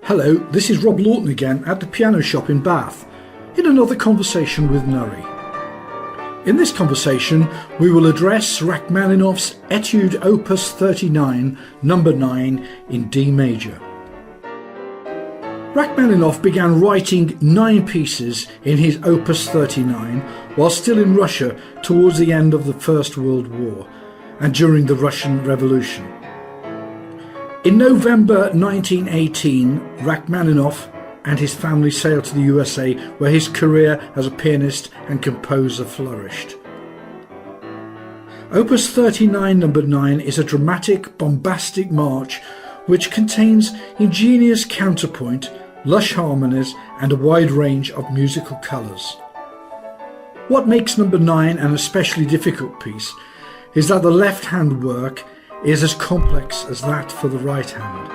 Hello, this is Rob Lawton again at the piano shop in Bath, in another conversation with Nurry. In this conversation, we will address Rachmaninoff's Etude Opus 39, No. 9 in D major. Rachmaninoff began writing 9 pieces in his Opus 39 while still in Russia towards the end of the First World War and during the Russian Revolution. In November 1918, Rachmaninoff and his family sailed to the USA, where his career as a pianist and composer flourished. Opus 39 No. 9 is a dramatic, bombastic march which contains ingenious counterpoint, lush harmonies and a wide range of musical colours. What makes No. 9 an especially difficult piece is that the left-hand work is as complex as that for the right hand.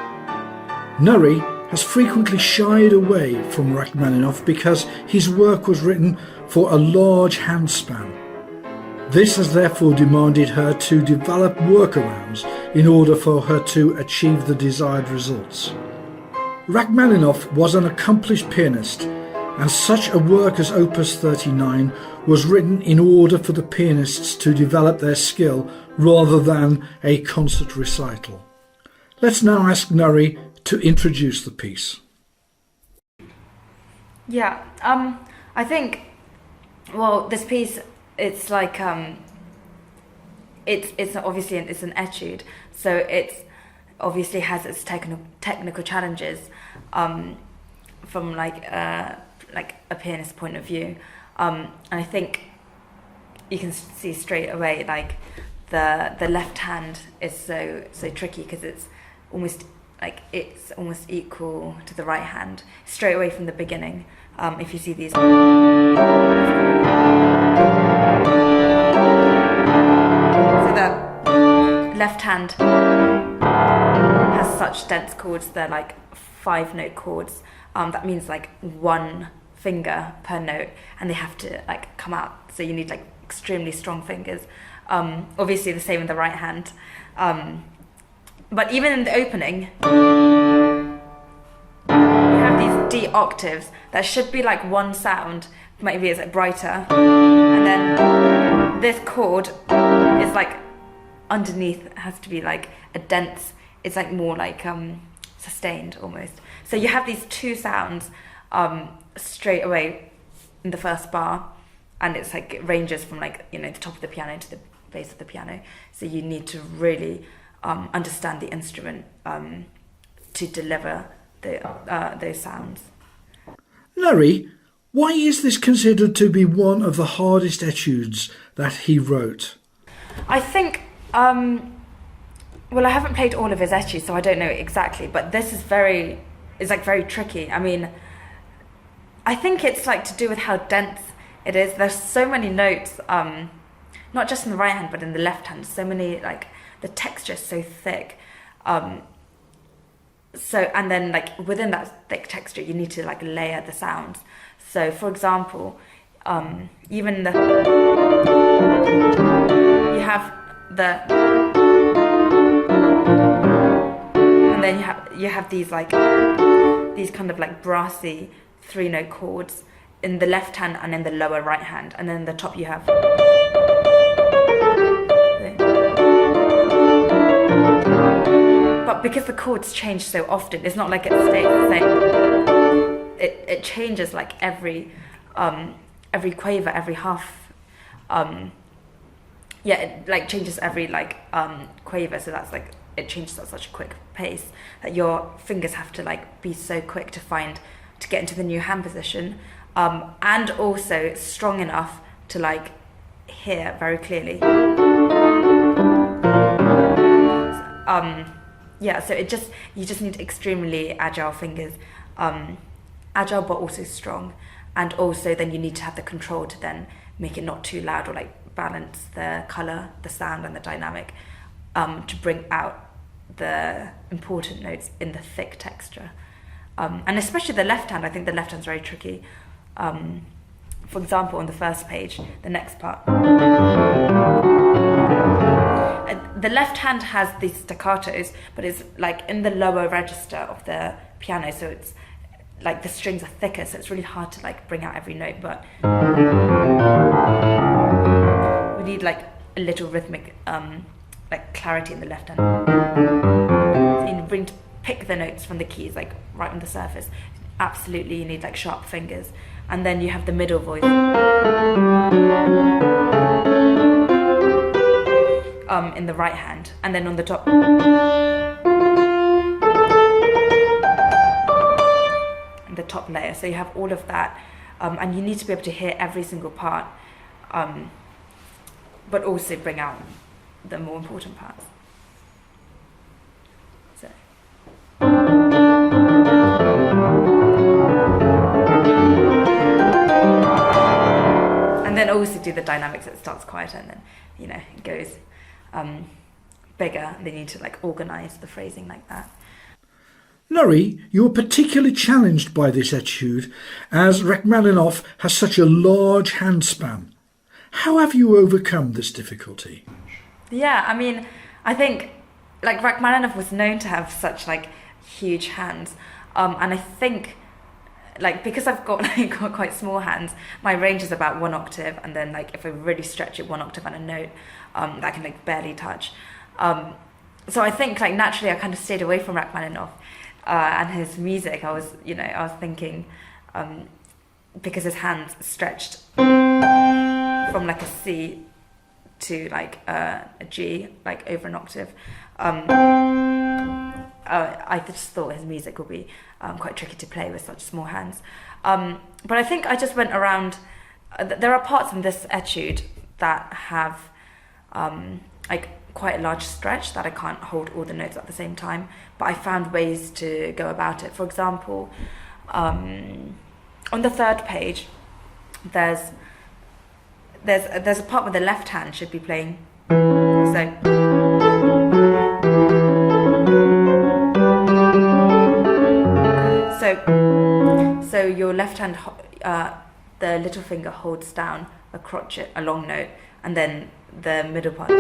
Nurry has frequently shied away from Rachmaninoff because his work was written for a large hand span. This has therefore demanded her to develop workarounds in order for her to achieve the desired results. Rachmaninoff was an accomplished pianist, and such a work as Opus 39 was written in order for the pianists to develop their skill rather than a concert recital. Let's now ask Nurry to introduce the piece. Yeah, I think, well, this piece, it's like, it's obviously, it's an etude, so it's obviously has its technical challenges, from like a pianist point of view, and I think you can see straight away like the left hand is so tricky because it's almost equal to the right hand straight away from the beginning. If you see these, so the left hand has such dense chords. They're like 5-note chords. That means like one finger per note, and they have to like come out. So you need like extremely strong fingers. Obviously the same with the right hand. But even in the opening, you have these D octaves that should be like one sound, maybe it's like brighter, and then this chord is like underneath, it has to be like a dense, it's like more like sustained almost. So you have these 2 sounds straight away in the first bar, and it's like it ranges from like, you know, the top of the piano to the base of the piano. So you need to really understand the instrument to deliver those sounds. Nurry, why is this considered to be one of the hardest etudes that he wrote? I think, well, I haven't played all of his etudes, so I don't know exactly, but this is very tricky. I mean, I think it's like to do with how dense it is. There's so many notes, not just in the right hand, but in the left hand, so many, like, the texture is so thick. And then like within that thick texture, you need to like layer the sounds. So for example, even you have the, and then you have these like, these kind of like brassy 3-note chords in the left hand and in the lower right hand, and then in the top you have. But because the chords change so often, it's not like it stays the same. It changes like every quaver, every half. It like changes every like quaver. So that's like, it changes at such a quick pace that your fingers have to like be so quick to get into the new hand position, and also strong enough to like hear very clearly. So you just need extremely agile fingers, agile but also strong, and also then you need to have the control to then make it not too loud or like balance the color, the sound and the dynamic, to bring out the important notes in the thick texture. And especially the left hand, I think the left hand's very tricky. For example, on the first page, the next part, the left hand has these staccatos, but it's like in the lower register of the piano, so it's like the strings are thicker, so it's really hard to like bring out every note, but we need like a little rhythmic like clarity in the left hand. So you need to pick the notes from the keys like right on the surface. Absolutely, you need like sharp fingers. And then you have the middle voice in the right hand, and then on the top the top layer. So you have all of that, and you need to be able to hear every single part, but also bring out the more important parts. So. And then also do the dynamics. It starts quieter and then, you know, it goes bigger. They need to like organize the phrasing like that. Nurry, you were particularly challenged by this etude as Rachmaninoff has such a large hand span. How have you overcome this difficulty? Yeah, I mean, I think like Rachmaninoff was known to have such like huge hands, and I think like because I've got quite small hands, my range is about 1 octave, and then like if I really stretch it 1 octave and a note, that I can like barely touch. So I think like naturally I kind of stayed away from Rachmaninoff and his music. I was thinking because his hands stretched from like a C to like a G, like over an octave. I just thought his music would be quite tricky to play with such small hands. But I think I just went around. There are parts in this etude that have like quite a large stretch that I can't hold all the notes at the same time. But I found ways to go about it. For example, on the third page, there's a part where the left hand should be playing. So your left hand, the little finger holds down a crotchet, a long note, and then the middle part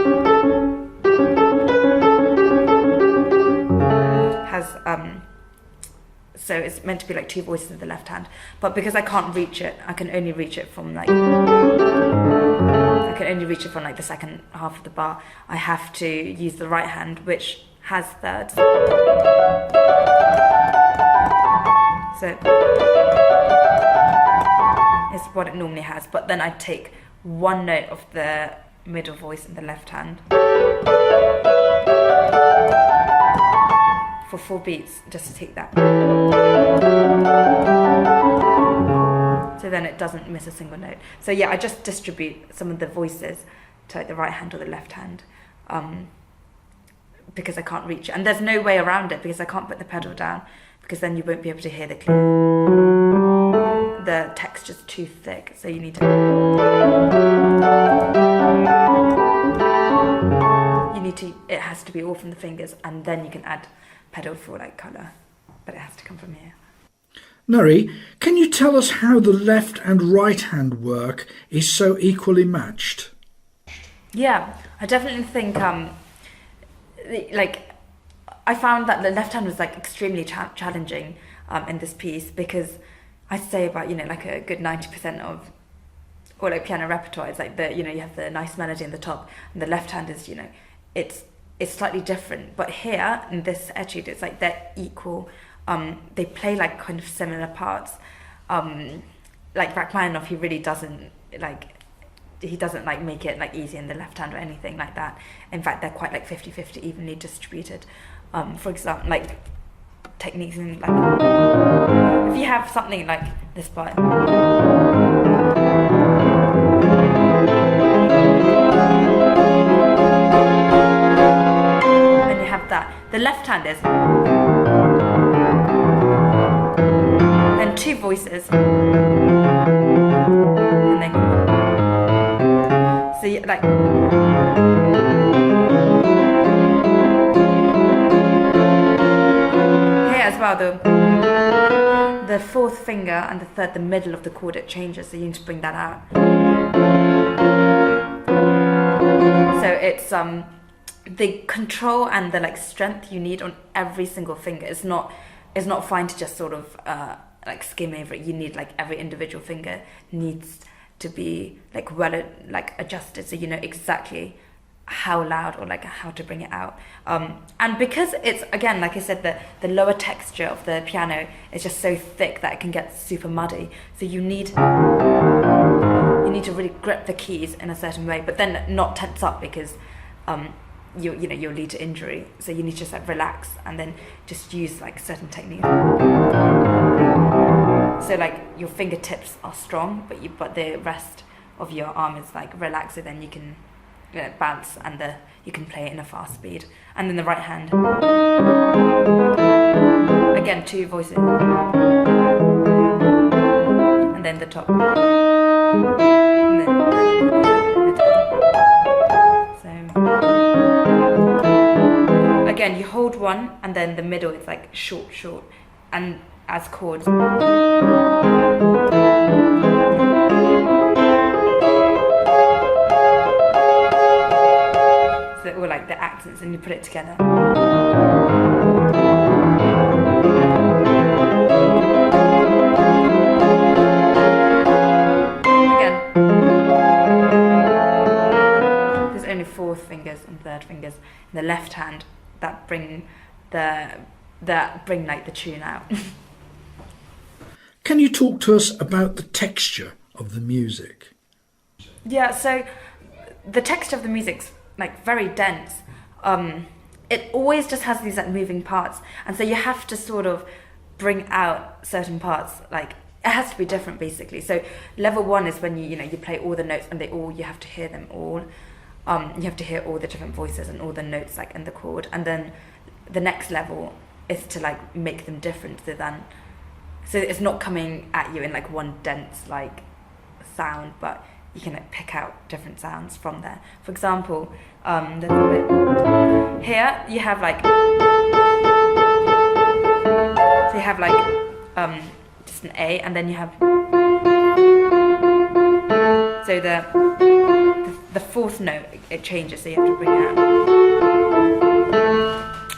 has so it's meant to be like 2 voices in the left hand, but because I can't reach it, I can only reach it from like the second half of the bar. I have to use the right hand, which has thirds. So it's what it normally has, but then I take 1 note of the middle voice in the left hand for 4 beats, just to take that. So then it doesn't miss a single note. So yeah, I just distribute some of the voices to like the right hand or the left hand, because I can't reach it. And there's no way around it because I can't put the pedal down, because then you won't be able to hear the texture's too thick, so you need to it has to be all from the fingers, and then you can add pedal for like colour, but it has to come from here. Nurry, can you tell us how the left and right hand work is so equally matched? Yeah, I definitely think like I found that the left hand was like extremely challenging in this piece, because I'd say about like a good 90% of or like piano repertoire is like you have the nice melody in the top, and the left hand is it's slightly different. But here in this etude, it's like they're equal. They play like kind of similar parts. Like Rachmaninoff, he really doesn't like make it like easy in the left hand or anything like that. In fact, they're quite like 50-50 evenly distributed. For example, like techniques in like if you have something like this part, and you have that, the left hand is then 2 voices, and then so like as well, the 4th finger and the 3rd, the middle of the chord, it changes, so you need to bring that out. So it's the control and the like strength you need on every single finger is not fine to just sort of like skim over it. You need like every individual finger needs to be like well like adjusted, so you know exactly how loud or like how to bring it out. And because it's, again, like I said, the lower texture of the piano is just so thick that it can get super muddy. So you need to really grip the keys in a certain way, but then not tense up, because you'll lead to injury. So you need to just like relax and then just use like certain techniques. So like your fingertips are strong, but the rest of your arm is like relaxed, so then you can bounce, and you can play it in a fast speed. And then the right hand, again, 2 voices, and then the top, and then so again you hold one, and then the middle is like short, and as chords. Or like the accents, and you put it together. Again, there's only 4 fingers and 3rd fingers in the left hand that bring like the tune out. Can you talk to us about the texture of the music? Yeah, so the texture of the music's like very dense. It always just has these like moving parts, and so you have to sort of bring out certain parts. Like it has to be different, basically. So level 1 is when you play all the notes, and you have to hear them all. You have to hear all the different voices and all the notes like in the chord, and then the next level is to like make them different. So it's not coming at you in like one dense like sound, but you can like pick out different sounds from there. For example, there's a bit here you have like, so you have like just an A, and then you have, so the 4th note it changes, so you have to bring it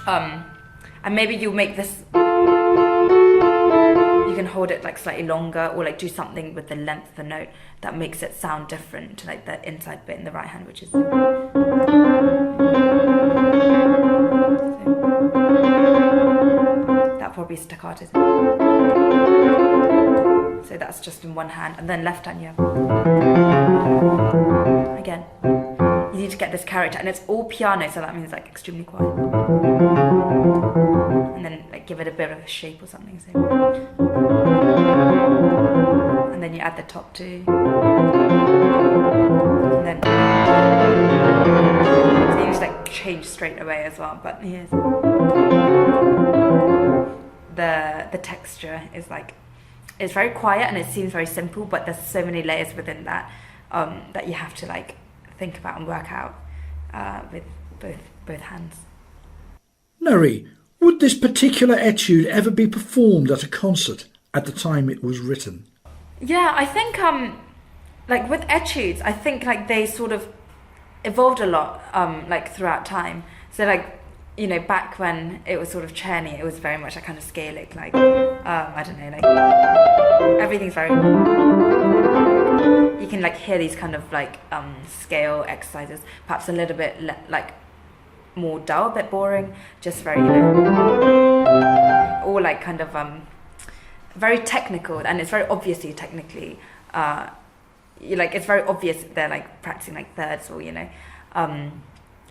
out. And maybe you'll make this, you can hold it like slightly longer, or like do something with the length of the note that makes it sound different to like the inside bit in the right hand, which is that probably staccato. So that's just in one hand, and then left hand you have, again, you need to get this character, and it's all piano, so that means like extremely quiet, and then like give it a bit of a shape or something. So, and then you add the top 2, and then so you just like change straight away as well. But here's the texture is like, it's very quiet and it seems very simple, but there's so many layers within that that you have to like think about and work out with both hands. Nurry, would this particular etude ever be performed at a concert at the time it was written? Yeah, I think like with etudes, I think like they sort of evolved a lot like throughout time. So like, back when it was sort of Czerny, it was very much like kind of scalic, like I don't know, like everything's very, you can like hear these kind of like scale exercises, perhaps a little bit like more dull, a bit boring, just very, all like kind of very technical, and it's very obviously technically it's very obvious they're like practicing like thirds or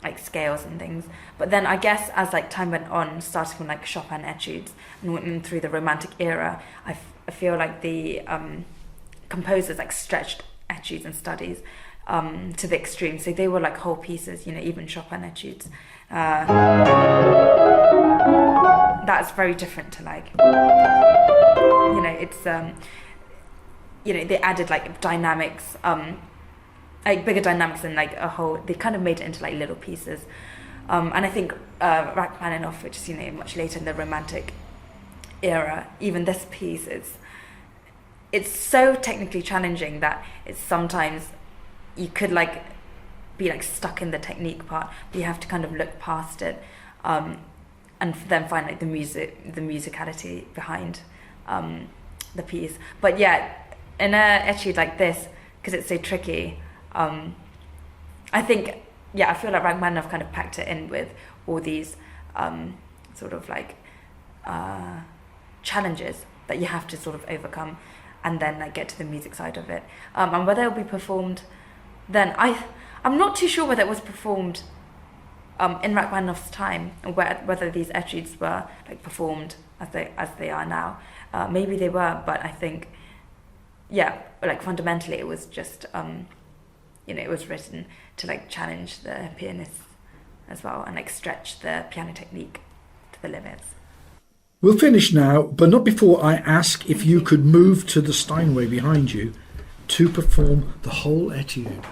like scales and things. But then I guess as like time went on, starting from like Chopin etudes and went through the Romantic era, I feel like the composers like stretched etudes and studies to the extreme. So they were like whole pieces, even Chopin etudes. That's very different to like, it's they added like dynamics, like bigger dynamics, and like a whole, they kind of made it into like little pieces. And I think Rachmaninoff, which is much later in the Romantic era, even this piece it's so technically challenging that it's sometimes you could like be like stuck in the technique part, but you have to kind of look past it, and then find like the musicality behind the piece. But yeah, in a etude like this, because it's so tricky, I think, yeah, I feel like Rachmaninoff kind of packed it in with all these sort of like challenges that you have to sort of overcome, and then like get to the music side of it. And whether it'll be performed then, I'm not too sure whether it was performed in Rachmaninoff's time, and whether these etudes were like performed as they are now. Maybe they were, but I think, yeah, like fundamentally it was just it was written to like challenge the pianists as well, and like stretch the piano technique to the limits. We'll finish now, but not before I ask if you could move to the Steinway behind you to perform the whole etude.